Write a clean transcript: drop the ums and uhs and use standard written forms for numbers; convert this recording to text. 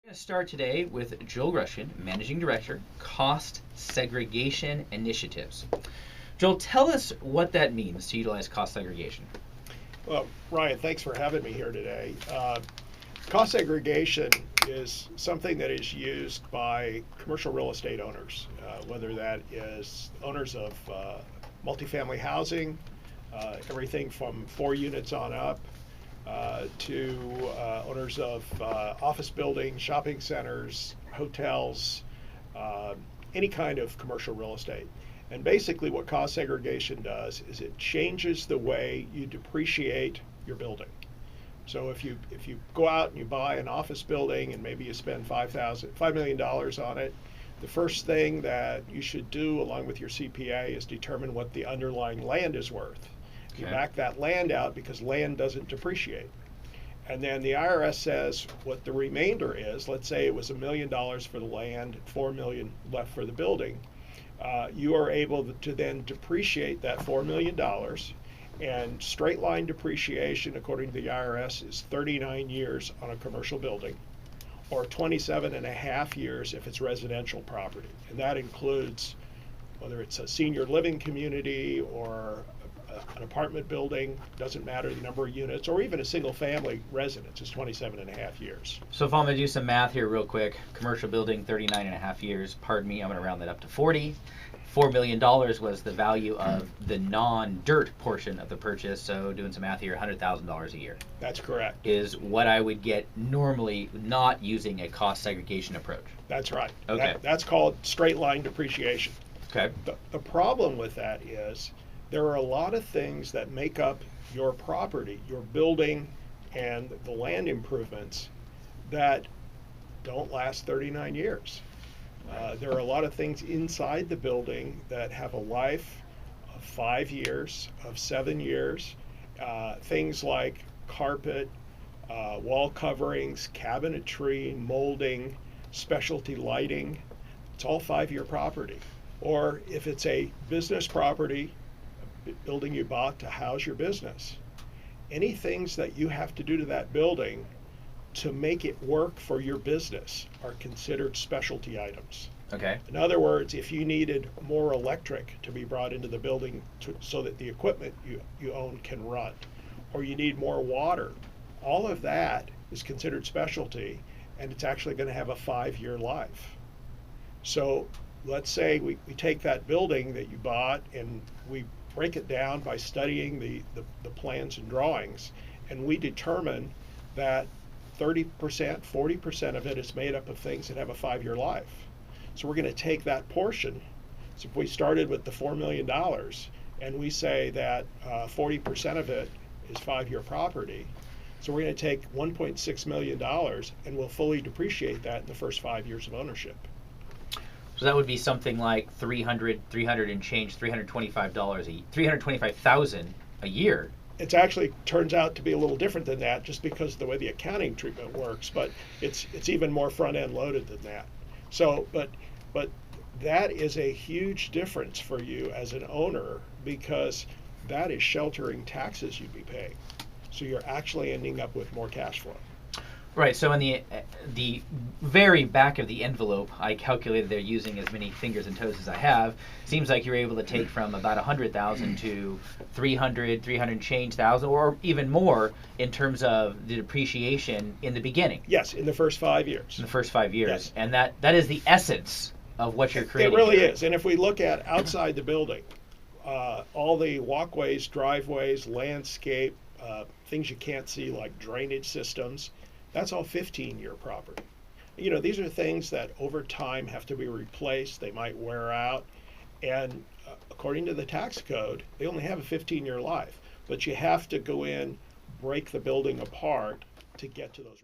We're going to start today with Joel Grushkin, Managing Director, Cost Segregation Initiatives. Joel, tell us what that means to utilize cost segregation. Well, Ryan, thanks for having me here today. Cost segregation is something that is used by commercial real estate owners, whether that is owners of multifamily housing, everything from 4 units on up, to owners of office buildings, shopping centers, hotels, any kind of commercial real estate. And basically what cost segregation does is it changes the way you depreciate your building. So if you go out and you buy an office building and maybe you spend $5 million on it, the first thing that you should do along with your CPA is determine what the underlying land is worth. You back that land out because land doesn't depreciate. And then the IRS says what the remainder is. Let's say it was $1 million for the land, $4 million left for the building. You are able to then depreciate that $4 million, and straight line depreciation, according to the IRS, is 39 years on a commercial building, or 27 and a half years if it's residential property. And that includes whether it's a senior living community or an apartment building, doesn't matter the number of units, or even a single family residence is 27 and a half years. So if I'm going to do some math here real quick, commercial building, 39 and a half years, pardon me, I'm going to round that up to 40. $4 million was the value of the non-dirt portion of the purchase, so doing some math here, $100,000 a year. That's correct. Is what I would get normally not using a cost segregation approach. That's right. Okay. That's called straight line depreciation. Okay. The problem with that is there are a lot of things that make up your property, your building, and the land improvements that don't last 39 years. There are a lot of things inside the building that have a life of 5 years, of 7 years. Things like carpet, wall coverings, cabinetry, molding, specialty lighting. It's all 5-year property. Or if it's a business property, building you bought to house your business, any things that you have to do to that building to make it work for your business are considered specialty items. Okay. In other words, if you needed more electric to be brought into the building so that the equipment you own can run, or you need more water, all of that is considered specialty, and it's actually going to have a 5-year life. So let's say we take that building that you bought and we break it down by studying the plans and drawings, and we determine that 30%, 40% of it is made up of things that have a 5-year life. So we're going to take that portion. So if we started with the $4 million and we say that 40% of it is 5-year property, so we're going to take $1.6 million and we'll fully depreciate that in the first 5 years of ownership. So that would be something like $325,000 a year. It actually turns out to be a little different than that, just because of the way the accounting treatment works. But it's even more front end loaded than that. So, but that is a huge difference for you as an owner, because that is sheltering taxes you'd be paying. So you're actually ending up with more cash flow. Right, so in the very back of the envelope, I calculated they're using as many fingers and toes as I have. Seems like you're able to take from about 100,000 to 300 and change thousand, or even more in terms of the depreciation in the beginning. Yes, in the first 5 years. In the first 5 years, yes. And that is the essence of what you're creating. It really here. is. And if we look at outside the building, all the walkways, driveways, landscape, things you can't see like drainage systems, that's all 15-year property. You know, these are things that over time have to be replaced. They might wear out. And according to the tax code, they only have a 15-year life. But you have to go in, break the building apart to get to those.